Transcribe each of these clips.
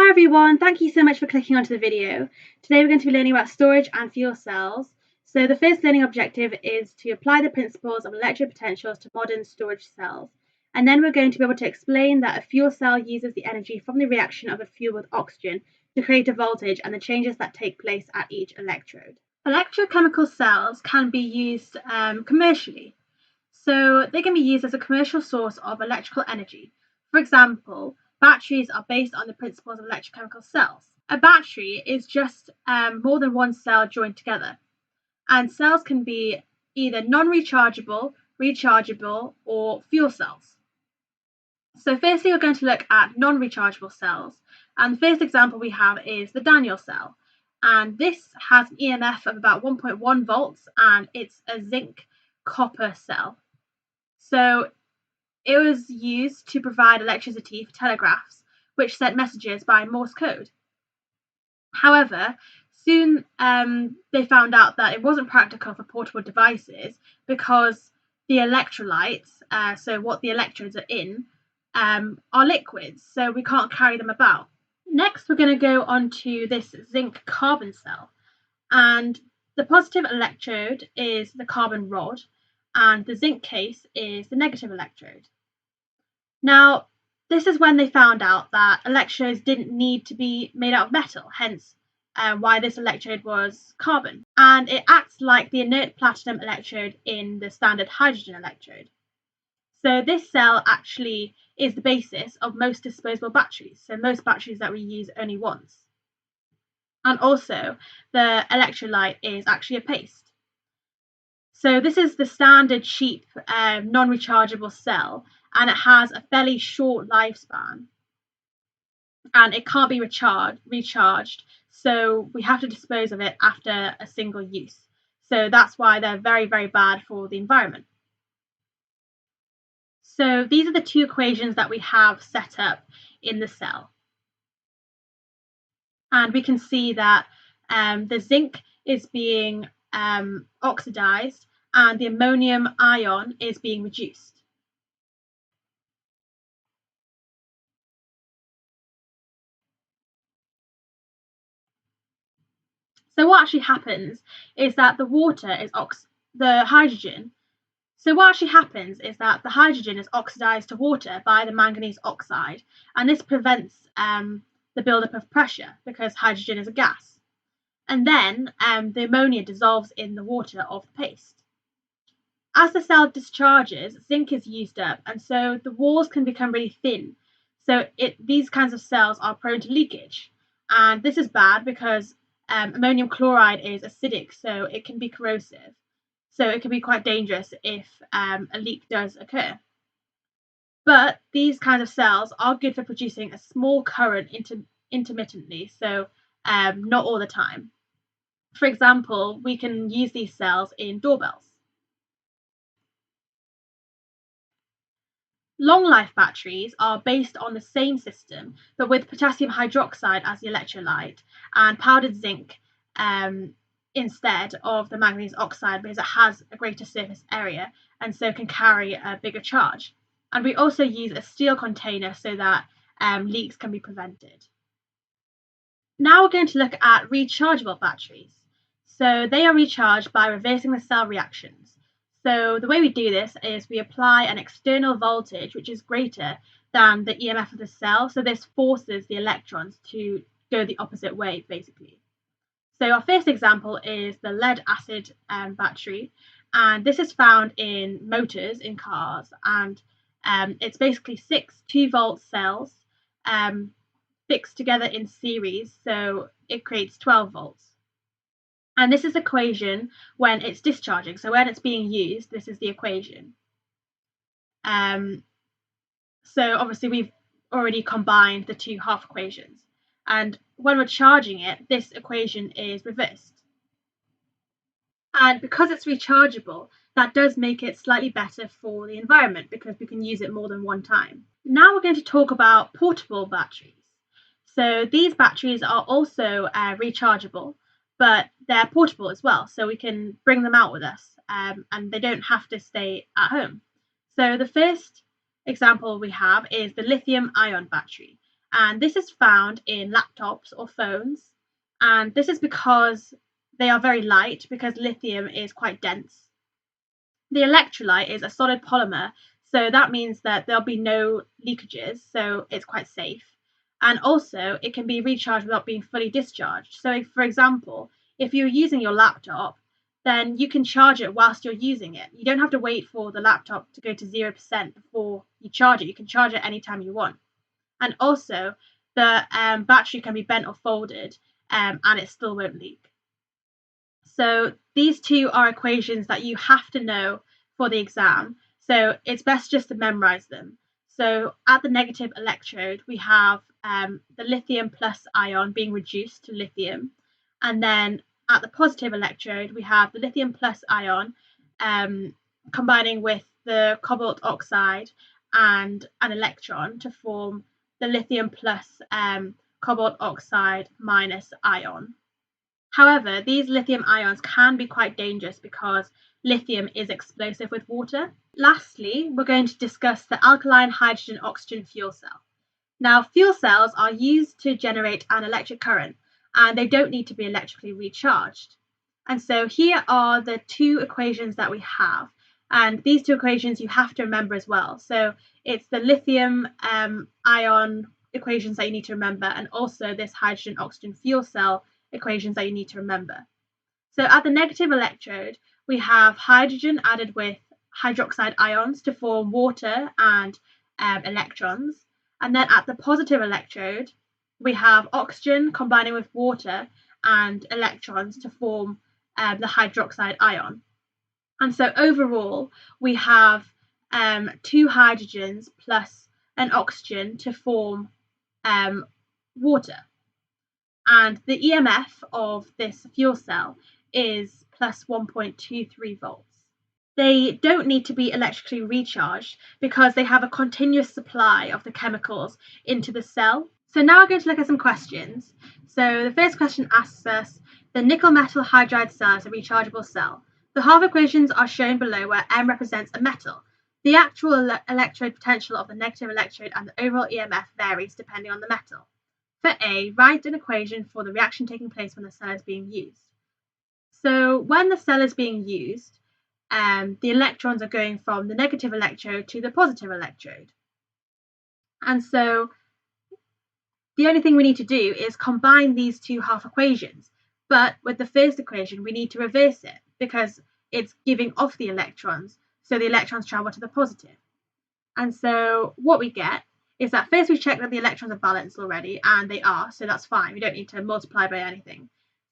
Hi everyone, thank you so much for clicking onto the video. Today we're going to be learning about storage and fuel cells. So the first learning objective is to apply the principles of electric potentials to modern storage cells. And then we're going to be able to explain that a fuel cell uses the energy from the reaction of a fuel with oxygen to create a voltage and the changes that take place at each electrode. Electrochemical cells can be used commercially. So they can be used as a commercial source of electrical energy. For example, batteries are based on the principles of electrochemical cells. A battery is just more than one cell joined together, and cells can be either non-rechargeable, rechargeable, or fuel cells. So firstly, we're going to look at non-rechargeable cells, and the first example we have is the Daniell cell, and this has an EMF of about 1.1 volts, and it's a zinc copper cell. So it was used to provide electricity for telegraphs, which sent messages by Morse code. However, soon they found out that it wasn't practical for portable devices because the electrolytes, so what the electrodes are in, are liquids, so we can't carry them about. Next, we're going to go on to this zinc carbon cell, and the positive electrode is the carbon rod, and the zinc case is the negative electrode. Now, this is when they found out that electrodes didn't need to be made out of metal, hence why this electrode was carbon. And it acts like the inert platinum electrode in the standard hydrogen electrode. So this cell actually is the basis of most disposable batteries, so most batteries that we use only once. And also, the electrolyte is actually a paste. So this is the standard cheap non-rechargeable cell, and it has a fairly short lifespan, and it can't be recharged, so we have to dispose of it after a single use. So that's why they're very, very bad for the environment. So these are the two equations that we have set up in the cell. And we can see that the zinc is being oxidized and the ammonium ion is being reduced. So what actually happens is that the hydrogen is oxidized to water by the manganese oxide, and this prevents the buildup of pressure because hydrogen is a gas. And then the ammonia dissolves in the water of the paste. As the cell discharges, zinc is used up, and so the walls can become really thin. So these kinds of cells are prone to leakage, and this is bad because ammonium chloride is acidic, so it can be corrosive. So it can be quite dangerous if a leak does occur. But these kinds of cells are good for producing a small current intermittently, so not all the time. For example, we can use these cells in doorbells. Long-life batteries are based on the same system, but with potassium hydroxide as the electrolyte and powdered zinc instead of the manganese oxide, because it has a greater surface area and so can carry a bigger charge. And we also use a steel container so that leaks can be prevented. Now we're going to look at rechargeable batteries. So they are recharged by reversing the cell reactions. So the way we do this is we apply an external voltage which is greater than the EMF of the cell. So this forces the electrons to go the opposite way, basically. So our first example is the lead acid battery, and this is found in motors in cars, and it's basically 6 2-volt cells fixed together in series, so it creates 12 volts. And this is the equation when it's discharging. So when it's being used, this is the equation. So obviously we've already combined the two half equations. And when we're charging it, this equation is reversed. And because it's rechargeable, that does make it slightly better for the environment because we can use it more than one time. Now we're going to talk about portable batteries. So these batteries are also rechargeable, but they're portable as well, so we can bring them out with us, and they don't have to stay at home. So the first example we have is the lithium-ion battery, and this is found in laptops or phones, and this is because they are very light because lithium is quite dense. The electrolyte is a solid polymer, so that means that there'll be no leakages, so it's quite safe. And also, it can be recharged without being fully discharged. So, for example, if you're using your laptop, then you can charge it whilst you're using it. You don't have to wait for the laptop to go to 0% before you charge it. You can charge it anytime you want. And also, the battery can be bent or folded, and it still won't leak. So these two are equations that you have to know for the exam. So it's best just to memorize them. So at the negative electrode, we have the lithium plus ion being reduced to lithium. And then at the positive electrode, we have the lithium plus ion combining with the cobalt oxide and an electron to form the lithium plus cobalt oxide minus ion. However, these lithium ions can be quite dangerous because lithium is explosive with water. Lastly, we're going to discuss the alkaline hydrogen oxygen fuel cell. Now, fuel cells are used to generate an electric current, and they don't need to be electrically recharged. And so here are the two equations that we have, and these two equations you have to remember as well. So it's the lithium ion equations that you need to remember, and also this hydrogen oxygen fuel cell equations that you need to remember. So at the negative electrode, we have hydrogen added with hydroxide ions to form water and electrons. And then at the positive electrode, we have oxygen combining with water and electrons to form the hydroxide ion. And so overall, we have two hydrogens plus an oxygen to form water. And the EMF of this fuel cell is plus 1.23 volts. They don't need to be electrically recharged because they have a continuous supply of the chemicals into the cell. So now we're going to look at some questions. So the first question asks us, the nickel metal hydride cell is a rechargeable cell. The half equations are shown below where M represents a metal. The actual electrode potential of the negative electrode and the overall EMF varies depending on the metal. For A, write an equation for the reaction taking place when the cell is being used. So when the cell is being used, the electrons are going from the negative electrode to the positive electrode. And so the only thing we need to do is combine these two half equations. But with the first equation, we need to reverse it because it's giving off the electrons, so the electrons travel to the positive. And so what we get is that first we check that the electrons are balanced already, and they are, so that's fine. We don't need to multiply by anything.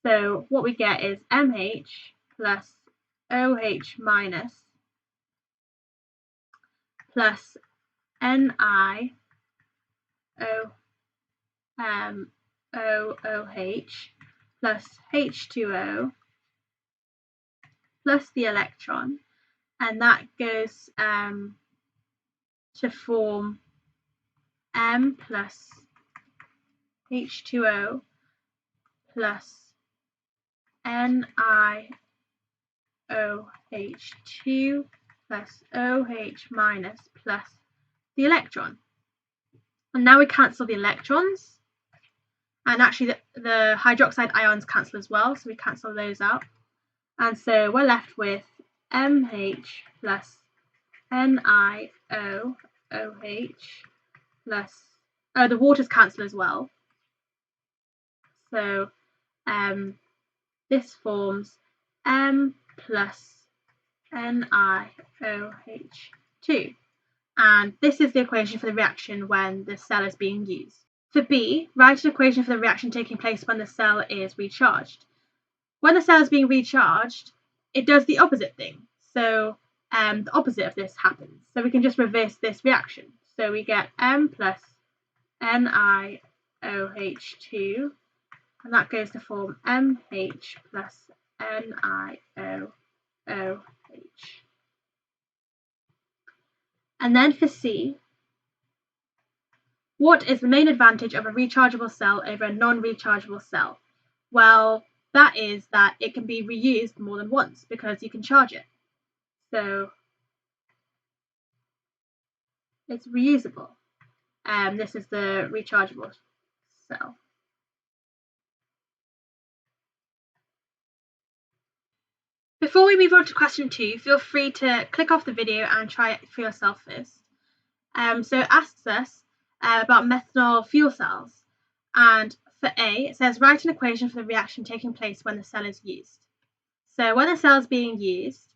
So what we get is MH plus OH minus plus NiOOH plus H2O plus the electron, and that goes to form M plus H2O plus NiOH2 plus OH minus plus the electron. And now we cancel the electrons, and actually the hydroxide ions cancel as well, so we cancel those out. And so we're left with MH plus NiOOH plus, the waters cancel as well. So this forms M plus NiOH2. And this is the equation for the reaction when the cell is being used. For B, write an equation for the reaction taking place when the cell is recharged. When the cell is being recharged, it does the opposite thing. So the opposite of this happens. So we can just reverse this reaction. So we get M plus NiOH2, and that goes to form MH plus NiOOH. And then for C, what is the main advantage of a rechargeable cell over a non-rechargeable cell? Well, that is that it can be reused more than once because you can charge it. So it's reusable. This is the rechargeable cell. Before we move on to question 2, feel free to click off the video and try it for yourself first. So it asks us about methanol fuel cells, and for A, it says write an equation for the reaction taking place when the cell is used. So when the cell is being used,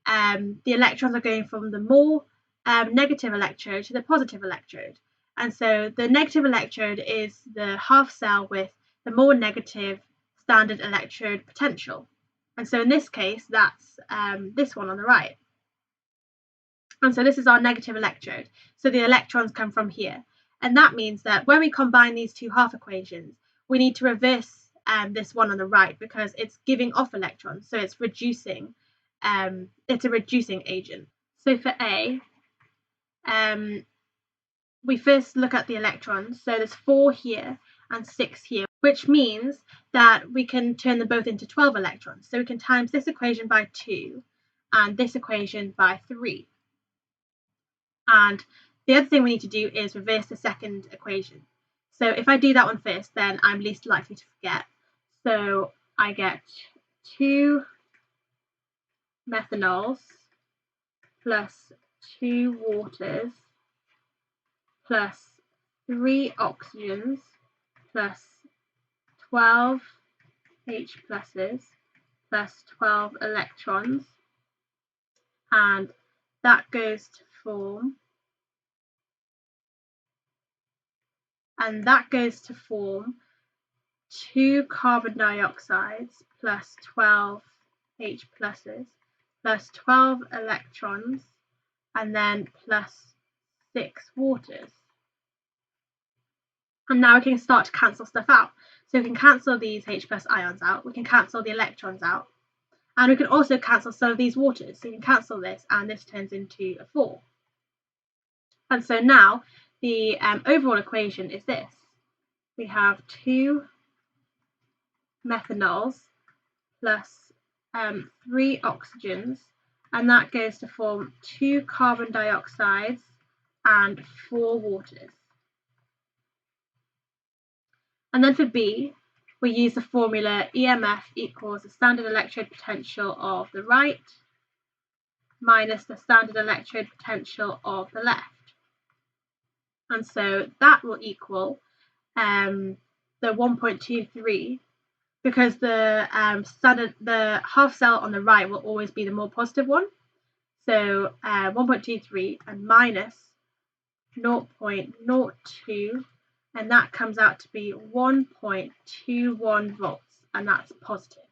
the electrons are going from the more negative electrode to the positive electrode. And so the negative electrode is the half cell with the more negative standard electrode potential. And so in this case, that's this one on the right. And so this is our negative electrode. So the electrons come from here. And that means that when we combine these two half equations, we need to reverse this one on the right because it's giving off electrons. So it's reducing, it's a reducing agent. So for A, we first look at the electrons. So there's 4 here and 6 here, which means that we can turn them both into 12 electrons. So we can times this equation by 2 and this equation by 3. And the other thing we need to do is reverse the second equation. So if I do that one first, then I'm least likely to forget. So I get 2 methanols plus 2 waters plus 3 oxygens plus 12 H pluses plus 12 electrons, and that goes to form two carbon dioxides plus 12 H pluses plus 12 electrons, and then plus 6 waters. And now we can start to cancel stuff out. So we can cancel these H plus ions out, we can cancel the electrons out, and we can also cancel some of these waters. So you can cancel this, and this turns into a 4. And so now the overall equation is this. We have 2 methanols plus 3 oxygens, and that goes to form 2 carbon dioxides and 4 waters. And then for B, we use the formula EMF equals the standard electrode potential of the right minus the standard electrode potential of the left. And so that will equal the 1.23, because the the half cell on the right will always be the more positive one. So 1.23 and minus 0.02, and that comes out to be 1.21 volts, and that's positive.